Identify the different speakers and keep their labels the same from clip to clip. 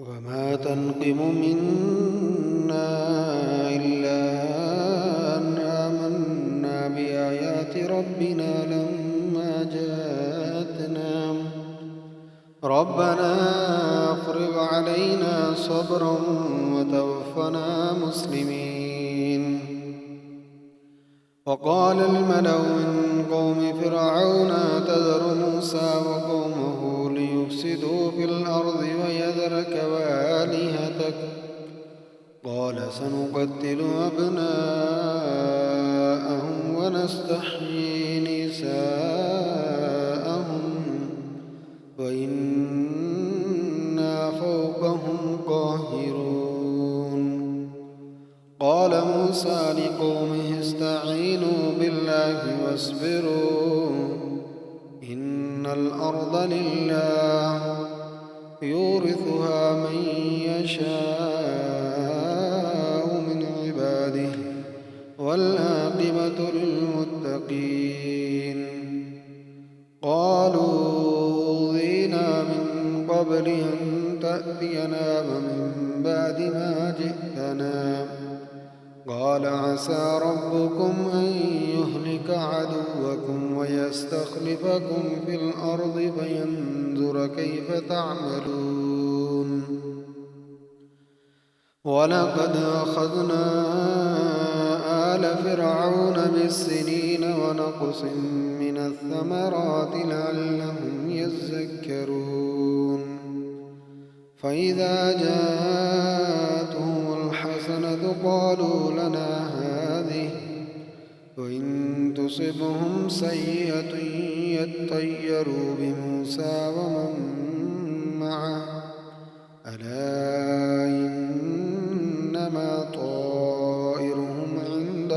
Speaker 1: وما تنقم منا إلا أن آمنا بآيات ربنا لما جاءتنا ربنا افرغ علينا صبرا وتوفنا مسلمين. وقال الملأ من قوم فرعون تذر موسى وقومه ليفسدوا في الأرض ويذرك وآلهتك قال سنقتل أبناءهم ونستحيي نساءهم وإنا فوقهم قاهرون. قال موسى لقومه استعينوا بالله واصبروا إن الأرض لله يورثها من يشاء من عباده والعاقبة للمتقين. قالوا أوذينا من قبل أن تأتينا ومن بعد ما جئتنا قال عسى ربكم أن يهلك عدوكم ويستخلفكم في الأرض فينظر كيف تعملون. ولقد أخذنا آل فرعون بالسنين ونقص من الثمرات لعلهم يذكرون. فإذا جاءتهم الحسنة قالوا لنا هذه وإن تصبهم سيئة يطيروا بموسى ومن معه ألا إنما طائرهم عند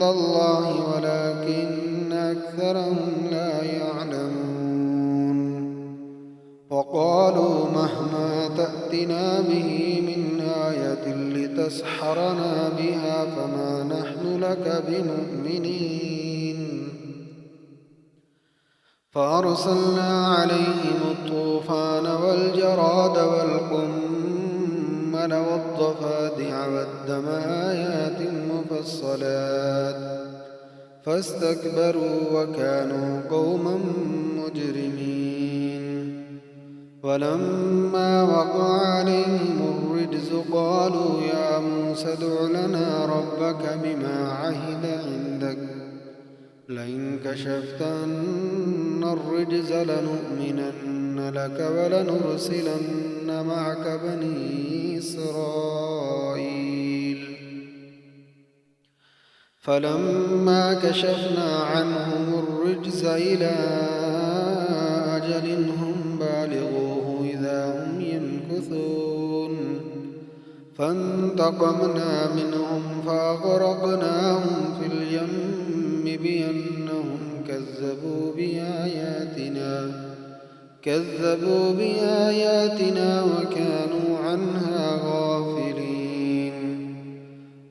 Speaker 1: الله ولكن أكثرهم لا يعلمون. وقالوا مهما تأتنا به من آية لتسحرنا بها فما نحن لك بمؤمنين. فأرسلنا عليهم الطوفان والجراد والقمل والضفادع والدم آيات مفصلات فاستكبروا وكانوا قوما مجرمين. ولما وقع عليهم الرجز قالوا يا موسى ادع لنا ربك بما عهد عندك لئن كشفت عنا الرجز لنؤمنن لك ولنرسلن معك بني إسرائيل. فلما كشفنا عنهم الرجز إلى أجل هم بالغوه إذا هم يمكثون فانتقمنا منهم فأغرقناهم في اليم بأنهم كذبوا بآياتنا وكانوا عنها غافلين.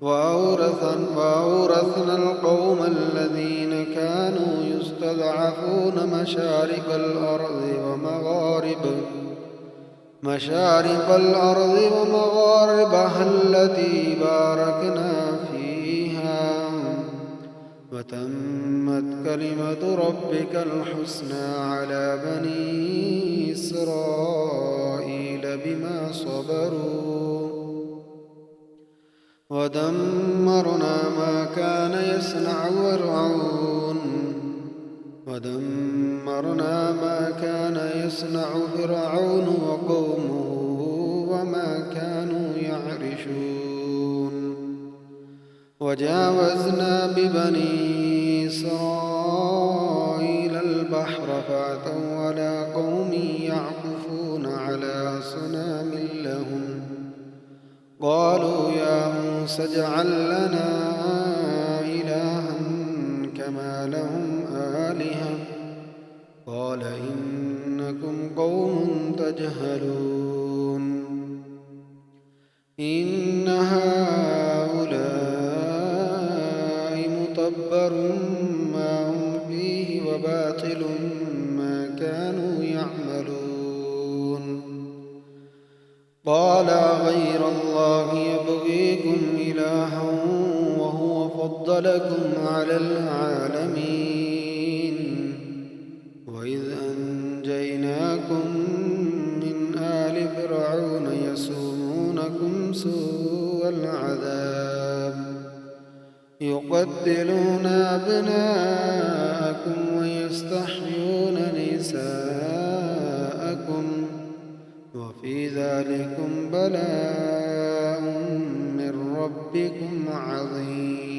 Speaker 1: وأورثنا القوم الذين كانوا يستضعفون مشارق الأرض ومغاربها التي باركنا فيها وتمت كلمة ربك الحسنى على بني إسرائيل بما صبروا ودمرنا ما كان يصنع فرعون وقومه وما كانوا يعرشون. وجاوزنا ببني إسرائيل البحر فأتوا على قوم يعكفون على أصنام لهم قالوا يا موسى اجعل لنا إلها كما لهم آلهة قال إنكم قوم تجهلون. إن هؤلاء متبر ما هم فيه وباطل ما كانوا يعملون. قال غير الله يبغيكم إلها وهو فضلكم على العالمين وإذ أنجيناكم من آل فرعون يسومونكم سوء العذاب يقتلون أبناءكم ويستحيون نساءكم وفي ذلكم بلاء من ربكم عظيم.